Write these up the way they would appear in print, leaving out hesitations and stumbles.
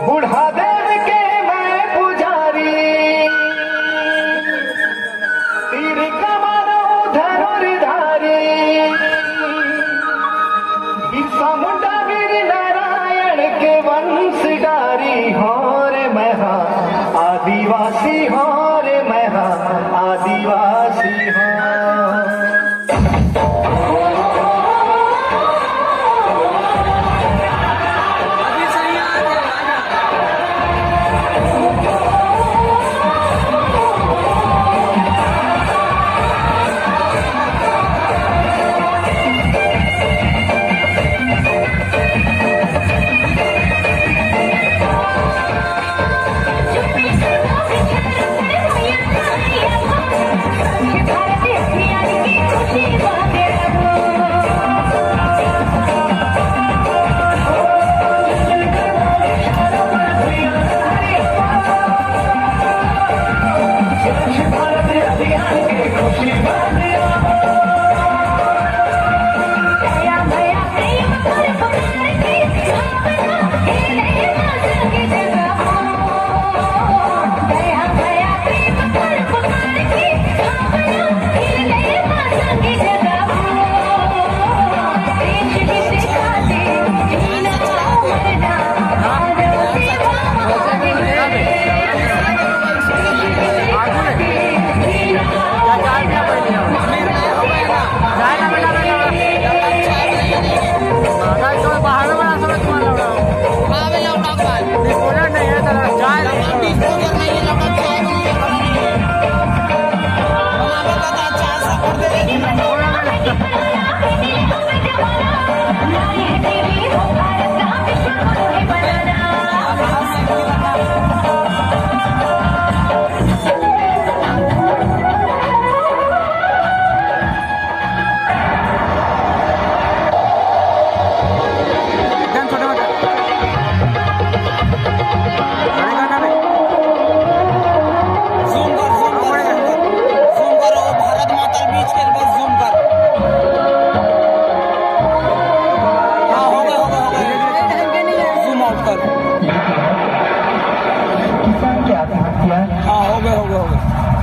बुढ़ा देव के मैं पुजारी, तीर कमानो धनुर्धारी, बिरसा मुंडा वीर नारायण के वंशधारी हो रे मैं आदिवासी हो रे मैं आदिवासी हो।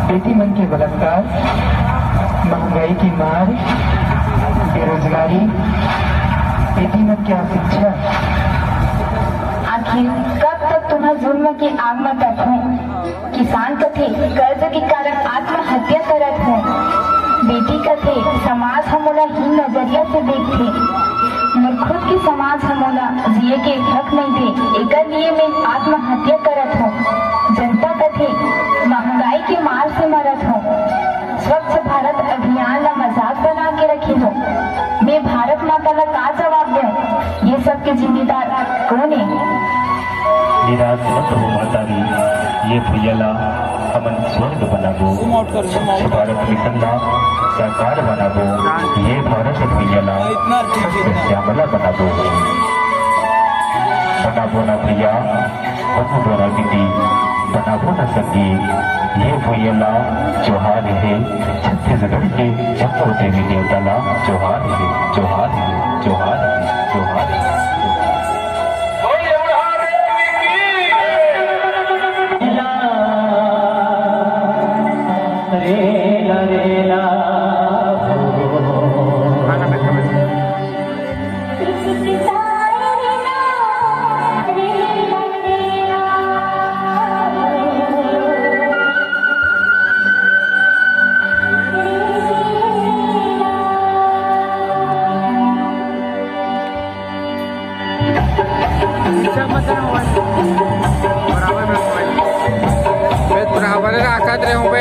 बेटी मन के बलात्कार, महंगाई की मार, बेरोजगारी, बेटी मन क्या शिक्षा। आखिर कब तक तुम्हें जुल्म की आग में तपो। किसान कथे कर्ज के कारण आत्महत्या करत है। बेटी कथे समाज हमोला हीन नजरिया से देखते, मगर खुद की समाज हमोला जिए के हक नहीं दे, एकर लिए मैं आत्महत्या करत हूँ। जनता कथे महंगाई के मार से मरत हूँ। स्वच्छ भारत अभियान ला मजाक बना के रखी हो। मैं भारत माता ला का जवाब दूं? ये सब के जिम्मेदार कौन है? निराश मत हो मातारी, ये भैया हमन स्वर्ग बनाबो, स्वच्छ भारत मिशन ला साकार बनाबो, ये भारत भैया श्यामला बनाबो। बनाबो ना भैया, बनाबो ना दीदी, बनाबो ना संगी, ये भैया जोहार है। छत्तीसगढ़ के सबसे देवी देवताला जोहार है, जोहार है, जोहार है, जोहार है। बराबर आकत रहे हूँ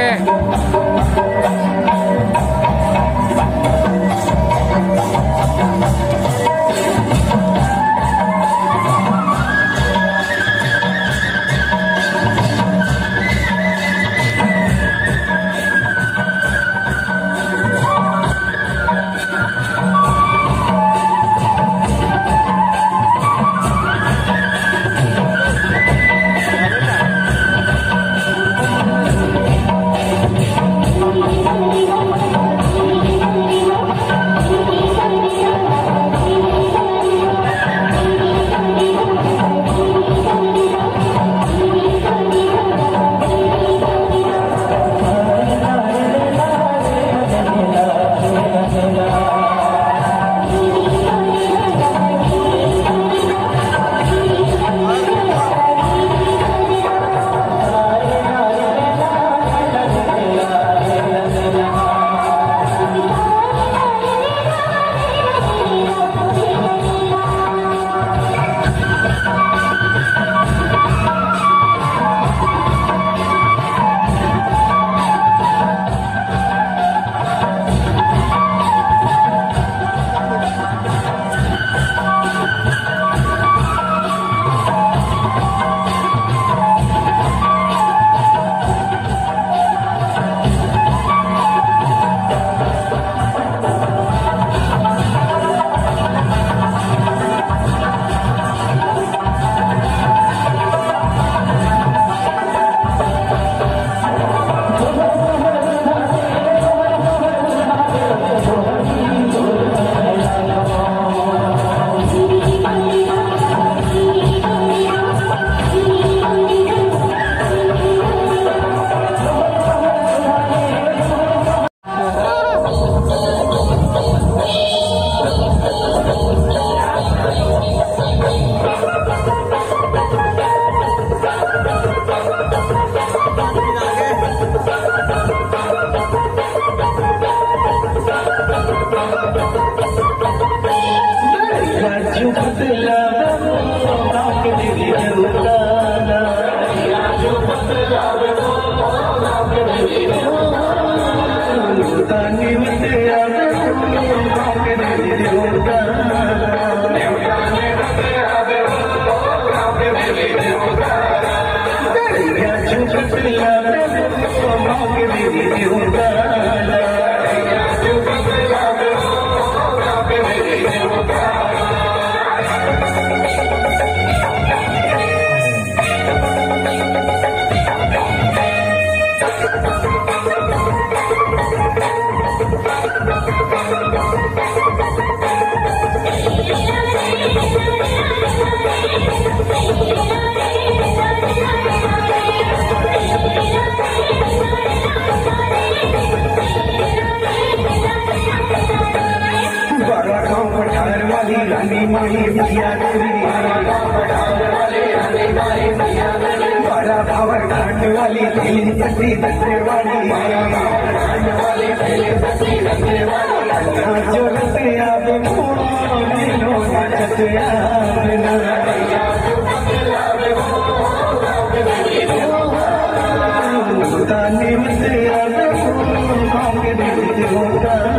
Thank you.